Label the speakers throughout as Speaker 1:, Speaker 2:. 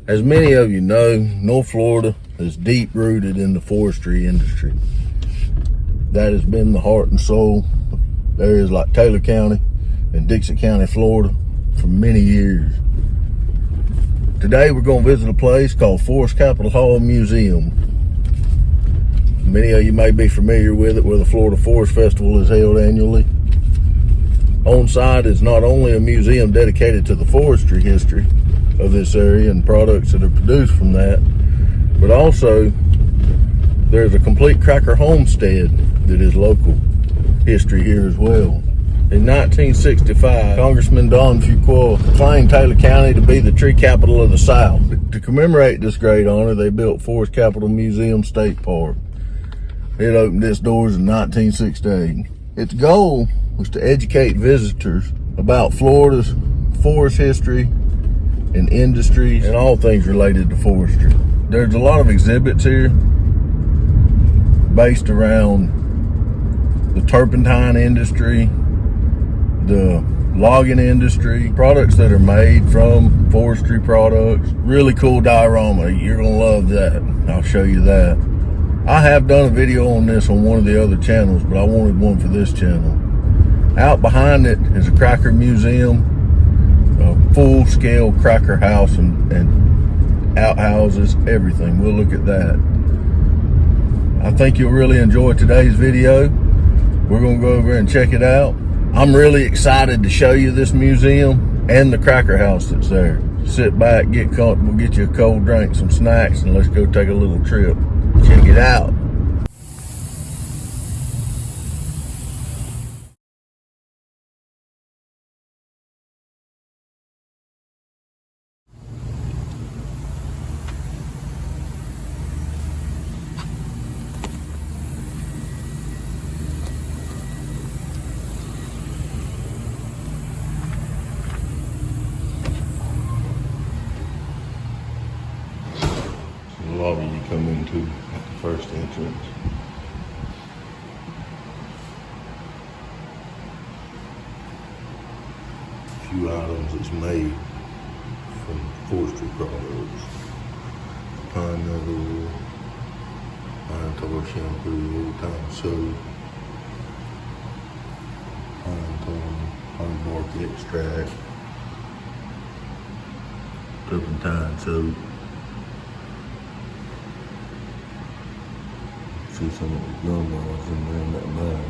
Speaker 1: As many of you know, North Florida is deep rooted in the forestry industry. That has been the heart and soul of areas like Taylor County and Dixon County, Florida for many years. Today we're going to visit a place called Forest Capitol Hall Museum. Many of you may be familiar with it, where the Florida Forest Festival is held annually. On site is not only a museum dedicated to the forestry history of this area and products that are produced from that, but also there's a complete cracker homestead that is local history here as well. In 1965, Congressman Don Fuqua claimed Taylor County to be the tree capital of the South. To commemorate this great honor, they built Forest Capitol Museum State Park. It opened its doors in 1968. Its goal was to educate visitors about Florida's forest history and industries and all things related to forestry. There's a lot of exhibits here based around the turpentine industry, the logging industry, products that are made from forestry products. Really cool diorama. You're gonna love that. I'll show you that. I have done a video on this on one of the other channels, but I wanted one for this channel. Out behind it is a cracker museum, a full-scale cracker house and outhouses, everything. We'll look at that. I think you'll really enjoy today's video. We're gonna go over and check it out. I'm really excited to show you this museum and the cracker house that's there. Sit back, get comfortable, get you a cold drink, some snacks, and let's go take a little trip. Check it out. The lobby you come into at the first entrance. A few items that's made from forestry products. Pine nettle, pine tar shampoo, old time soap, pine tar, pine bark extract, turpentine soap. See some of the gum balls in there in that bag.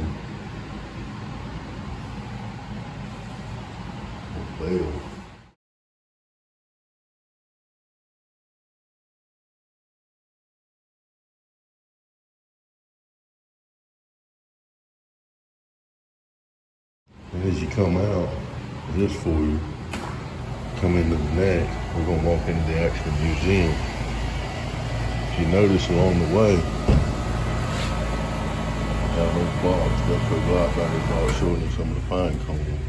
Speaker 1: Well. And as you come out of this foyer, come into the next, we're gonna walk into the actual museum. If you notice along the way, got those blocks, those block right here, blocks showing you some of the pine cones.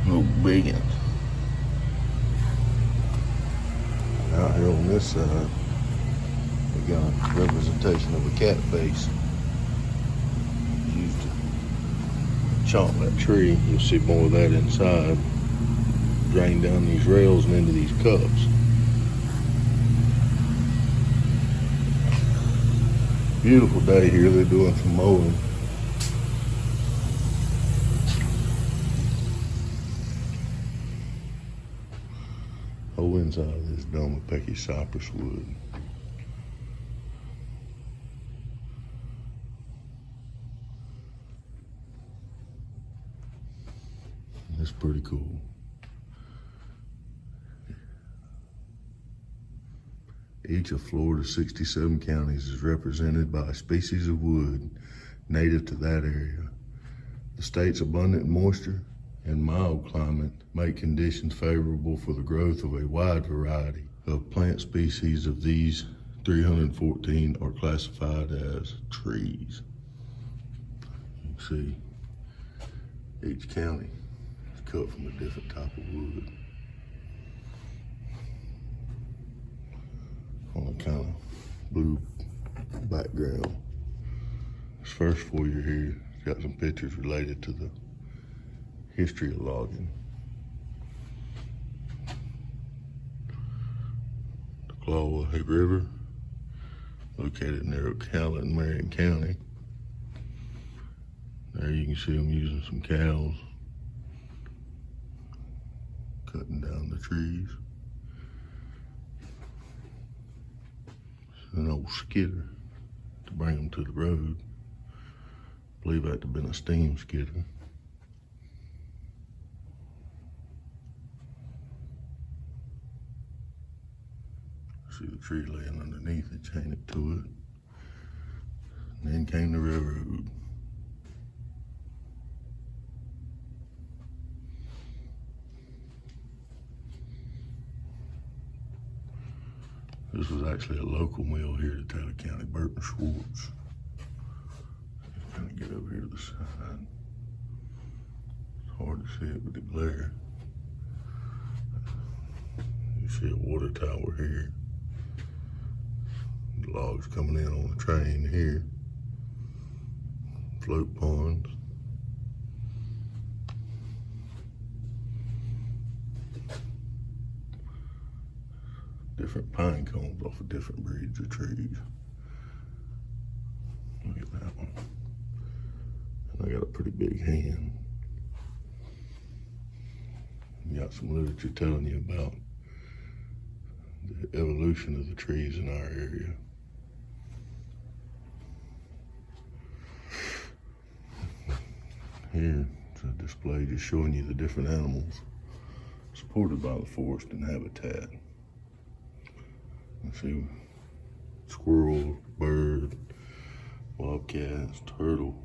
Speaker 1: Little big ones. Out here on this side, we got a representation of a cat face. Used to chomp that tree. You'll see more of that inside. Drain down these rails and into these cups. Beautiful day here. They're doing some mowing. Whole inside of this dome of Pecky cypress wood. That's pretty cool. Each of Florida's 67 counties is represented by a species of wood native to that area. The state's abundant moisture and mild climate make conditions favorable for the growth of a wide variety of plant species. Of these, 314 are classified as trees. You can see each county is cut from a different type of wood. On a kind of blue background. This first foyer here has got some pictures related to the history of logging. Clawahey River, located near Ocala in Marion County. There you can see them using some cows, cutting down the trees. It's an old skidder to bring them to the road. I believe that to have been a steam skidder. See the tree laying underneath it, chain it to it. And then came the railroad. This was actually a local mill here to Taylor County, Burton Schwartz. Kind of get over here to the side. It's hard to see it with the glare. You see a water tower here. The logs coming in on the train here. Float ponds. Different pine cones off of different breeds of trees. Look at that one. And I got a pretty big hand. You got some literature telling you about the evolution of the trees in our area. Here, it's a display just showing you the different animals supported by the forest and habitat. You see squirrel, bird, bobcats, turtle,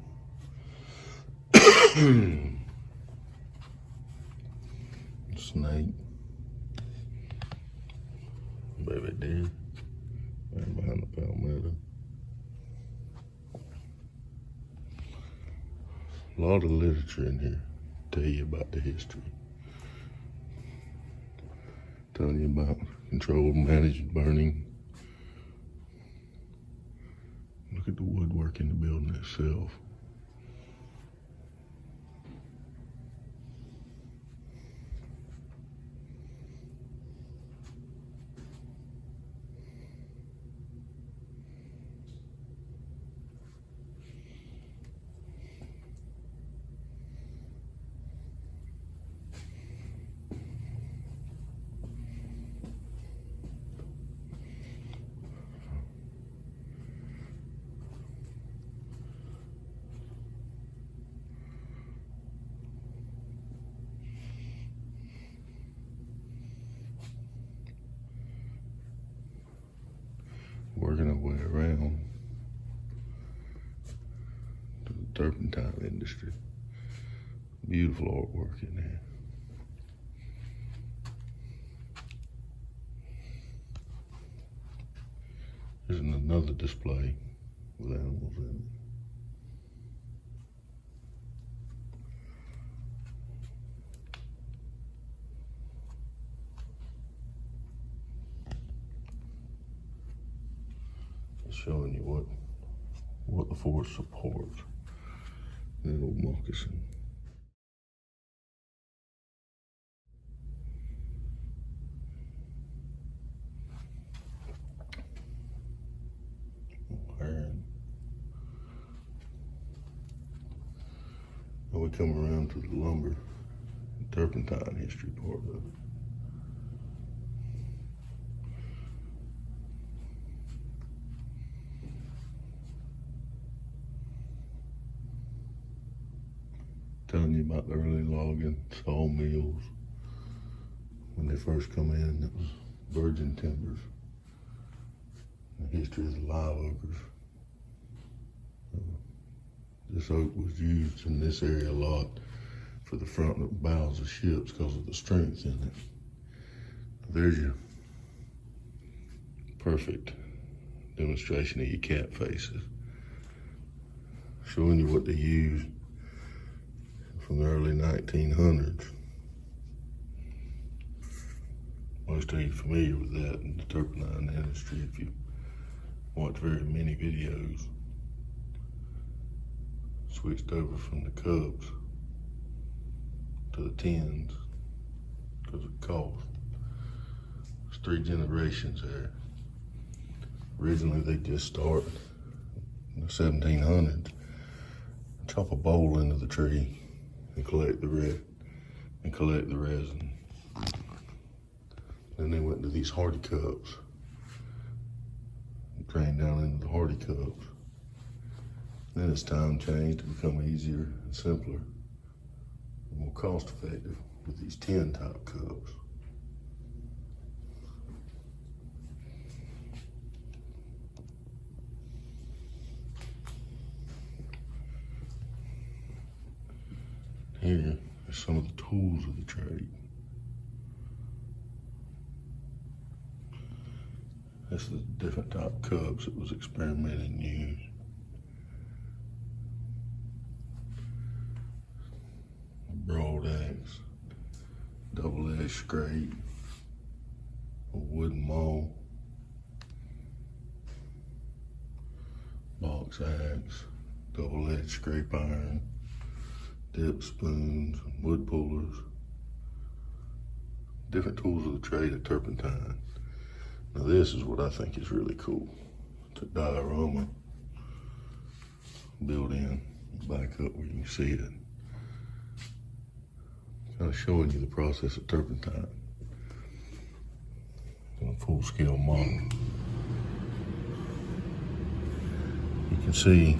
Speaker 1: snake, baby deer, right behind the palmetto. A lot of literature in here tell you about the history. Telling you about controlled, managed burning. Look at the woodwork in the building itself. Working our way around to the turpentine industry. Beautiful artwork in there. There's another display with animals in it. Showing you what the forest supports. That old moccasin. Heron. Now we come around to the lumber and turpentine history part of it. Telling you about the early logging, sawmills. When they first come in, it was virgin timbers. The history of the live oakers. This oak was used in this area a lot for the front and bows of ships because of the strength in it. There's your perfect demonstration of your cat faces. Showing you what they used from the early 1900s. Most of you are familiar with that in the turpentine industry if you watch very many videos. Switched over from the cups to the tins because of cost. There's 3 generations there. Originally, they just start in the 1700s, chop a bowl into the tree and collect the resin. Then they went to these hardy cups, drained down into the hardy cups. Then as time changed to become easier and simpler, and more cost effective with these tin type cups. Here are some of the tools of the trade. This is the different type of cups that was experimented and used. A broad axe, double-edged scrape, a wooden maul, box axe, double-edged scrape iron, dip spoons, wood pullers, different tools of the trade at turpentine. Now this is what I think is really cool. It's a diorama built in, back up where you can see it. Kind of showing you the process of turpentine. In a full-scale model. You can see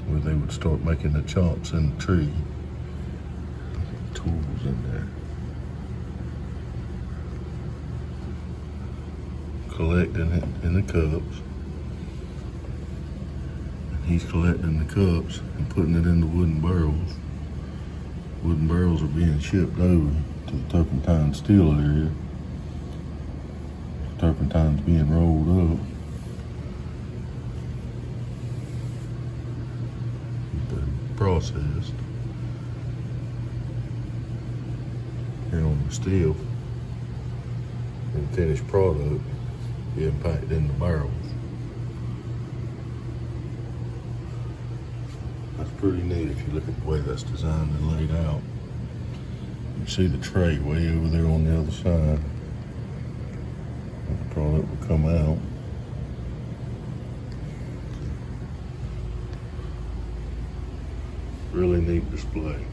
Speaker 1: where they would start making the chops in the tree. Tools in there. Collecting it in the cups. And he's collecting the cups and putting it in the wooden barrels. Wooden barrels are being shipped over to the turpentine steel area. Turpentine's being rolled up. Processed. Here on the steel, and finished product being packed in the barrels. That's pretty neat if you look at the way that's designed and laid out. You see the tray way over there on the other side. The product will come out. Really neat display.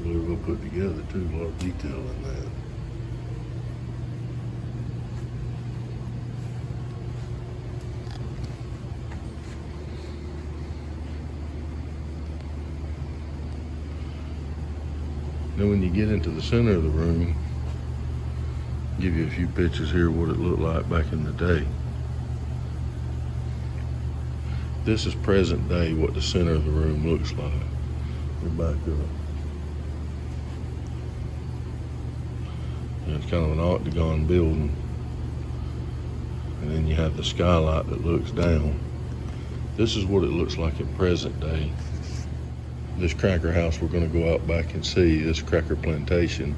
Speaker 1: Really well put together too, a lot of detail in that. Then when you get into the center of the room, I'll give you a few pictures here of what it looked like back in the day. This is present day what the center of the room looks like. We're back up. It's kind of an octagon building. And then you have the skylight that looks down. This is what it looks like in present day. This cracker house we're going to go out back and see, this cracker plantation.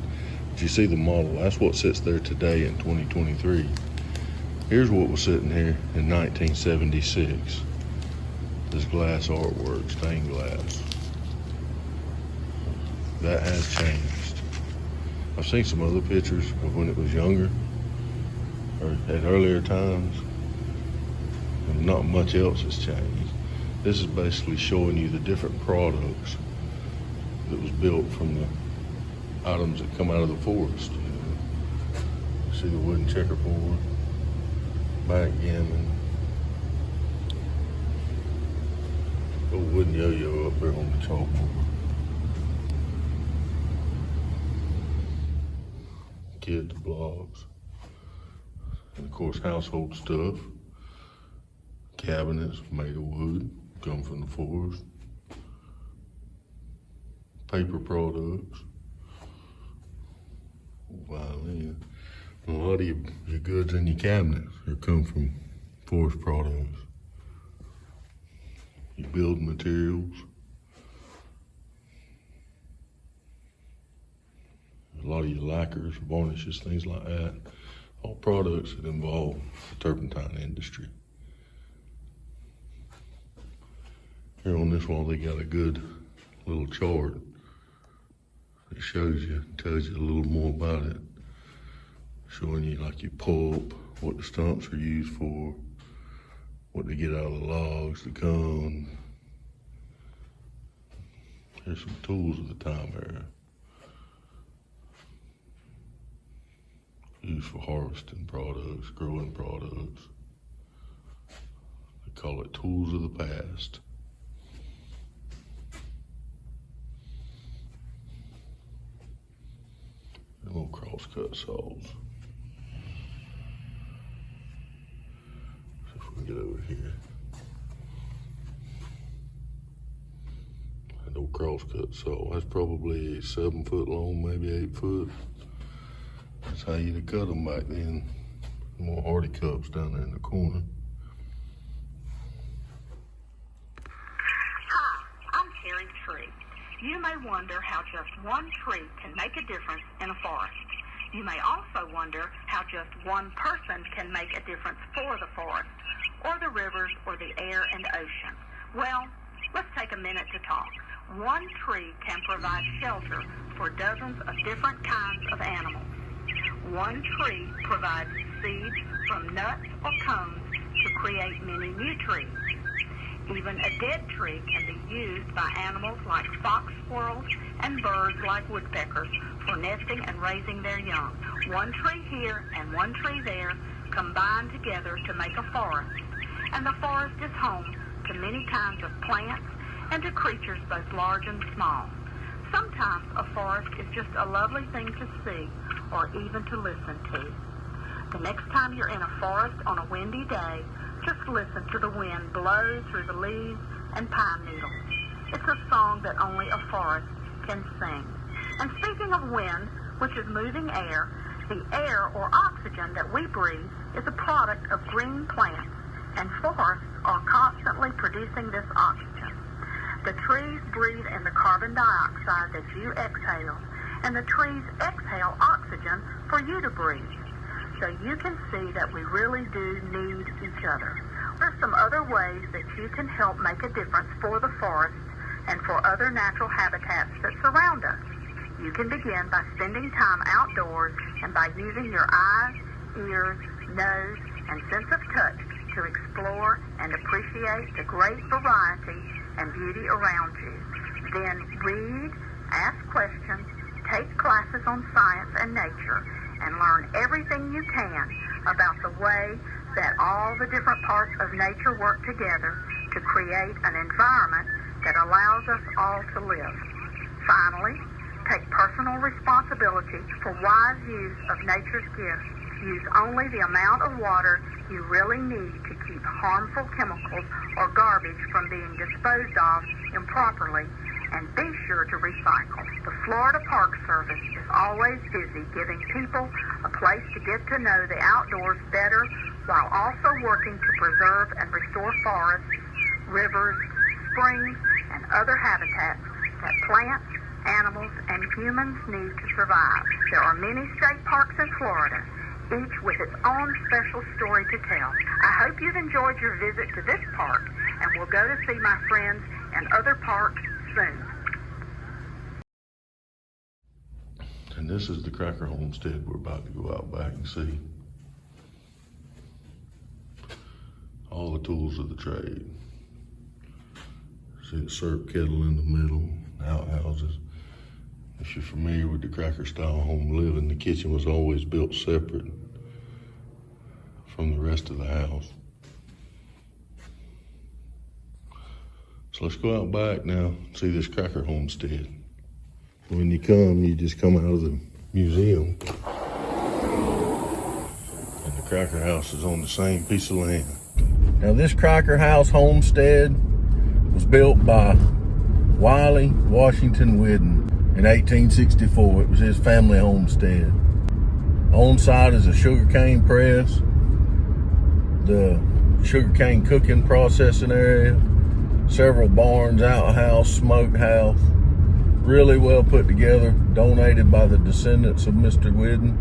Speaker 1: But you see the model, that's what sits there today in 2023. Here's what was sitting here in 1976. This glass artwork, stained glass. That has changed. I've seen some other pictures of when it was younger or at earlier times, and not much else has changed. This is basically showing you the different products that was built from the items that come out of the forest. You see the wooden checkerboard, backgammon, a wooden yo-yo up there on the chalkboard. Kids' blocks, and of course household stuff, cabinets made of wood, come from the forest, paper products, violin, and a lot of your goods in your cabinets are come from forest products. Your building materials, a lot of your lacquers, varnishes, things like that, all products that involve the turpentine industry. Here on this wall, they got a good little chart that shows you, tells you a little more about it, showing you like your pulp, what the stumps are used for, what they get out of the logs, the gun. Here's some tools of the time era. Used for harvesting products, growing products. They call it tools of the past. And little crosscut saws. See if we can get over here. That old crosscut saw, that's probably 7 foot long, maybe 8 foot. That's how you'd have cut them back then. More hardy cups down there in the corner.
Speaker 2: Hi, I'm Terry Tree. You may wonder how just one tree can make a difference in a forest. You may also wonder how just one person can make a difference for the forest, or the rivers, or the air and ocean. Well, let's take a minute to talk. One tree can provide shelter for dozens of different kinds of animals. One tree provides seeds from nuts or cones to create many new trees. Even a dead tree can be used by animals like fox squirrels and birds like woodpeckers for nesting and raising their young. One tree here and one tree there combine together to make a forest. And the forest is home to many kinds of plants and to creatures both large and small. Sometimes a forest is just a lovely thing to see or even to listen to. The next time you're in a forest on a windy day, just listen to the wind blow through the leaves and pine needles. It's a song that only a forest can sing. And speaking of wind, which is moving air, the air or oxygen that we breathe is a product of green plants, and forests are constantly producing this oxygen. The trees breathe in the carbon dioxide that you exhale, and the trees exhale oxygen for you to breathe. So you can see that we really do need each other. There are some other ways that you can help make a difference for the forest and for other natural habitats that surround us. You can begin by spending time outdoors and by using your eyes, ears, nose, and sense of touch to explore and appreciate the great variety and beauty around you. Then read, ask questions, take classes on science and nature, and learn everything you can about the way that all the different parts of nature work together to create an environment that allows us all to live. Finally, take personal responsibility for wise use of nature's gifts. Use only the amount of water you really need to keep harmful chemicals or garbage from being disposed of improperly, and be sure to recycle. The Florida Park Service is always busy giving people a place to get to know the outdoors better while also working to preserve and restore forests, rivers, springs, and other habitats that plants, animals, and humans need to survive. There are many state parks in Florida, each with its own special story to tell. I hope you've enjoyed your visit to this park, and will go to see my friends in other parks soon.
Speaker 1: And this is the Cracker Homestead we're about to go out back and see. All the tools of the trade. See the syrup kettle in the middle, outhouses. If you're familiar with the Cracker style home living, the kitchen was always built separate from the rest of the house. So let's go out back now and see this Cracker Homestead. When you come, you just come out of the museum, and the Cracker House is on the same piece of land. Now this Cracker House homestead was built by Wiley Washington Whidden in 1864. It was his family homestead. On site is a sugarcane press, the sugarcane cooking processing area, several barns, outhouse, smokehouse. Really well put together, donated by the descendants of Mr. Whidden.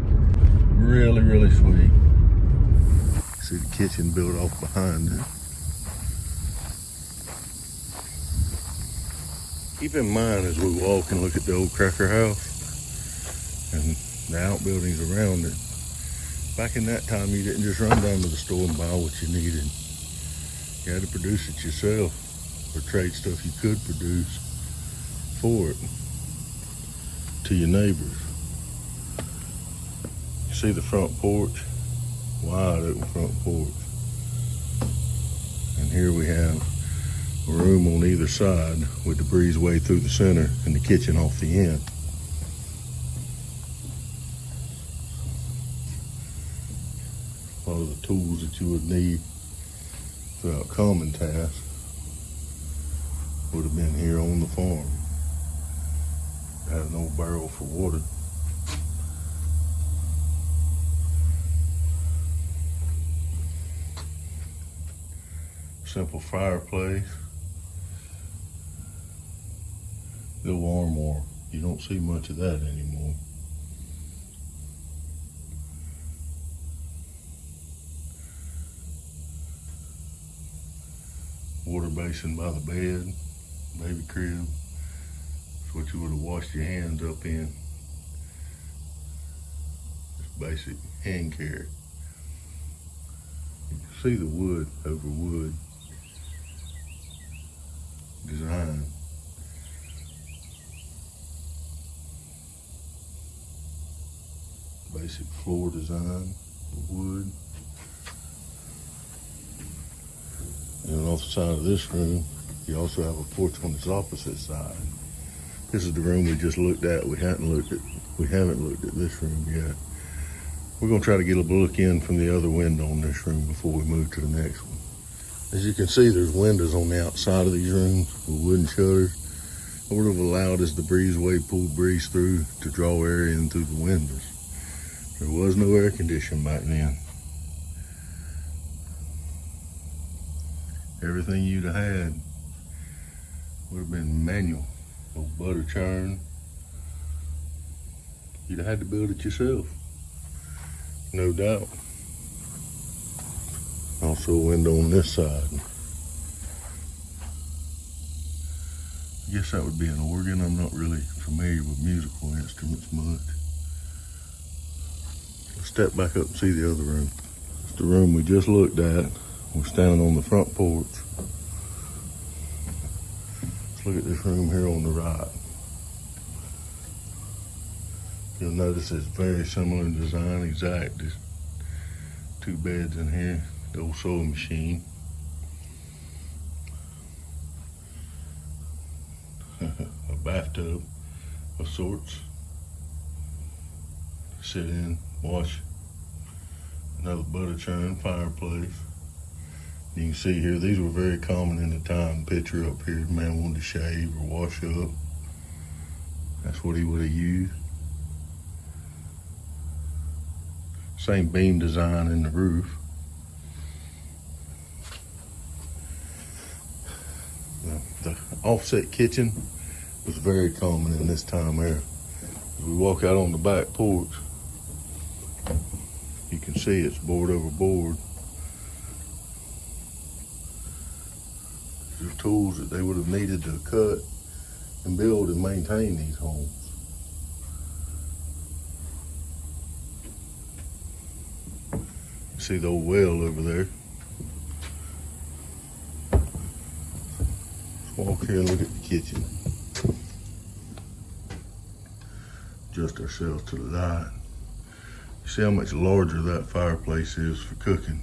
Speaker 1: Really, really sweet. See the kitchen built off behind it. Keep in mind as we walk and look at the old Cracker House and the outbuildings around it. Back in that time, you didn't just run down to the store and buy what you needed. You had to produce it yourself or trade stuff you could produce for it to your neighbors. You see the front porch? Wide open front porch. And here we have a room on either side with the breezeway through the center and the kitchen off the end. A lot of the tools that you would need throughout common tasks would have been here on the farm. Had an old barrel for water. Simple fireplace. Little armoire. You don't see much of that anymore. Water basin by the bed, baby crib. It's what you would have washed your hands up in. Just basic hand care. You can see the wood over wood design. Basic floor design, wood. And off the side of this room, you also have a porch on its opposite side. This is the room we just looked at. We haven't looked at this room yet. We're gonna try to get a look in from the other window on this room before we move to the next one. As you can see, there's windows on the outside of these rooms with wooden shutters. What would have allowed is the breezeway pulled breeze through to draw air in through the windows. There was no air conditioning back then. Everything you'd have had would have been manual. No butter churn. You'd have had to build it yourself, no doubt. Also a window on this side. I guess that would be an organ. I'm not really familiar with musical instruments much. Let's step back up and see the other room. It's the room we just looked at. We're standing on the front porch. Let's look at this room here on the right. You'll notice it's very similar in design, exact. There's 2 beds in here, the old sewing machine. A bathtub of sorts. Sit in, wash. Another butter churn, fireplace. You can see here, these were very common in the time. Picture up here, the man wanted to shave or wash up. That's what he would have used. Same beam design in the roof. The offset kitchen was very common in this time era. As we walk out on the back porch, you can see it's board over board. There's tools that they would have needed to cut and build and maintain these homes. See the old well over there. Let's walk here and look at the kitchen. Adjust ourselves to the light. You see how much larger that fireplace is for cooking.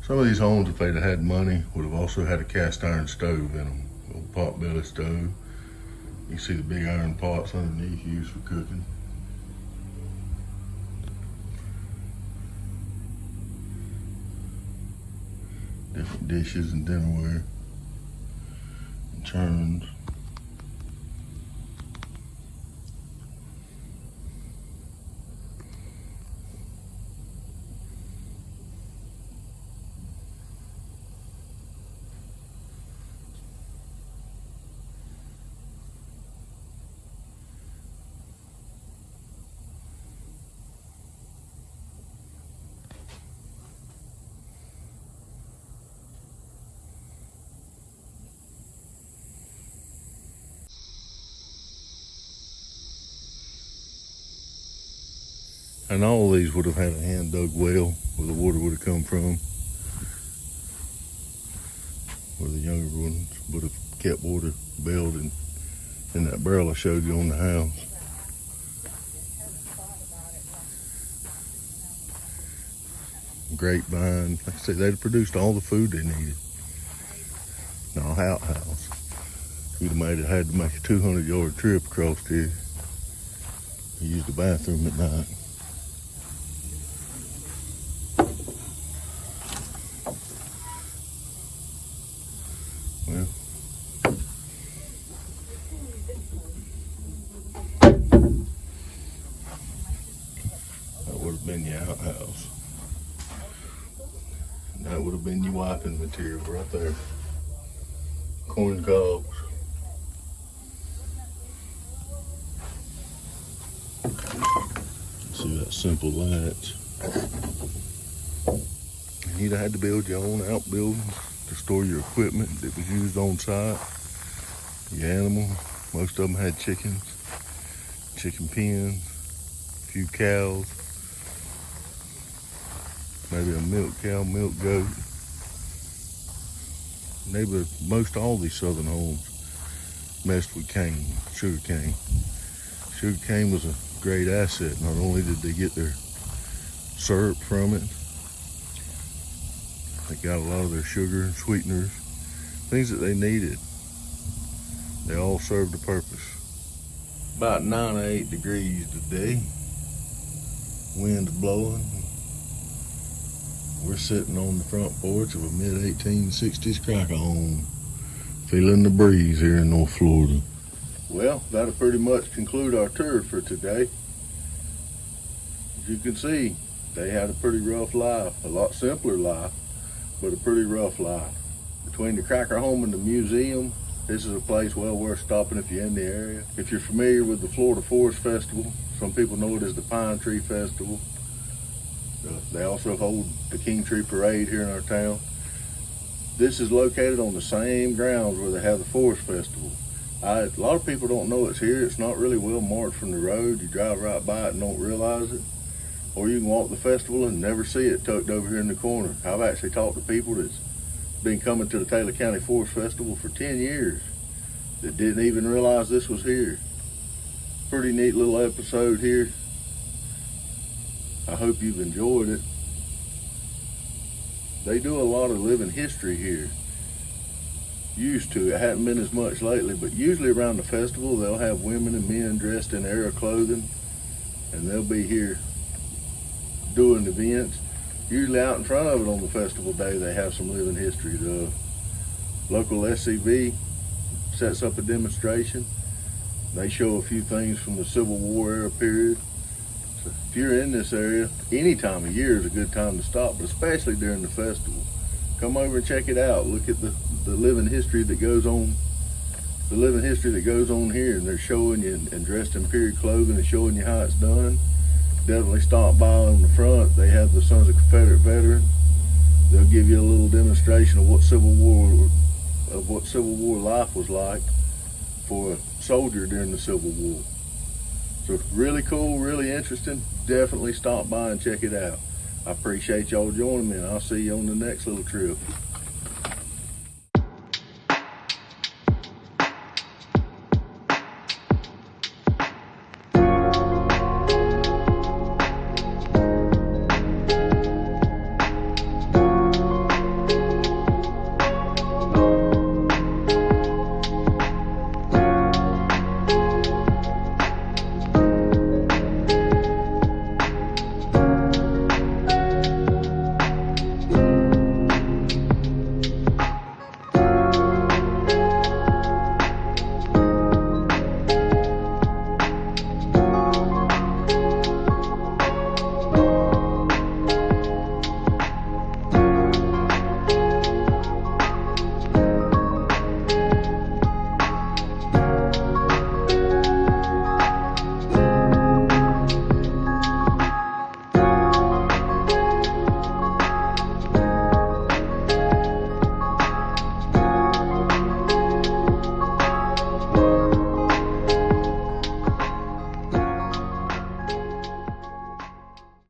Speaker 1: Some of these homes, if they'd have had money, would have also had a cast iron stove in them. Old pot belly stove. You can see the big iron pots underneath used for cooking. Different dishes and dinnerware and churns. And all of these would have had a hand dug well where the water would have come from. where the younger ones would have kept water built in that barrel I showed you on the house. Grapevine, like I said, they'd produced all the food they needed. Now, outhouse. You'd have had to make a 200-yard trip across here. Use the bathroom at night. Well, that would have been your outhouse. And that would have been your wiping material right there. Corn cobs. See that simple latch. And you'd have had to build your own outbuildings to store your equipment that was used on site. Your animals, most of them had chickens, chicken pens, a few cows, maybe a milk cow, milk goat. Most all these southern homes messed with cane, sugar cane. Sugar cane was a great asset. Not only did they get their syrup from it, they got a lot of their sugar and sweeteners, things that they needed. They all served a purpose. About 98 degrees today. Wind's blowing. We're sitting on the front porch of a mid-1860s cracker home, feeling the breeze here in North Florida. Well, that'll pretty much conclude our tour for today. As you can see, they had a pretty rough life, a lot simpler life, but a pretty rough life. Between the cracker home and the museum, this is a place well worth stopping if you're in the area. If you're familiar with the Florida Forest Festival, some people know it as the Pine Tree Festival. They also hold the King Tree Parade here in our town. This is located on the same grounds where they have the Forest Festival. A lot of people don't know it's here. It's not really well marked from the road. You drive right by it and don't realize it. Or you can walk the festival and never see it tucked over here in the corner. I've actually talked to people that's been coming to the Taylor County Forest Festival for 10 years that didn't even realize this was here. Pretty neat little episode here. I hope you've enjoyed it. They do a lot of living history here. Used to. It hadn't been as much lately, but usually around the festival they'll have women and men dressed in era clothing, and they'll be here doing events. Usually out in front of it on the festival day they have some living history. The local SCV sets up a demonstration. They show a few things from the Civil War era period. So if you're in this area, any time of year is a good time to stop, but especially during the festival. Come over and check it out. Look at the living history that goes on. The living history that goes on here, and they're showing you and dressed in period clothing and showing you how it's done. Definitely stop by on the front. They have the Sons of Confederate Veterans. They'll give you a little demonstration of what Civil War life was like for a soldier during the Civil War. So really cool, really interesting. Definitely stop by and check it out. I appreciate y'all joining me, and I'll see you on the next little trip.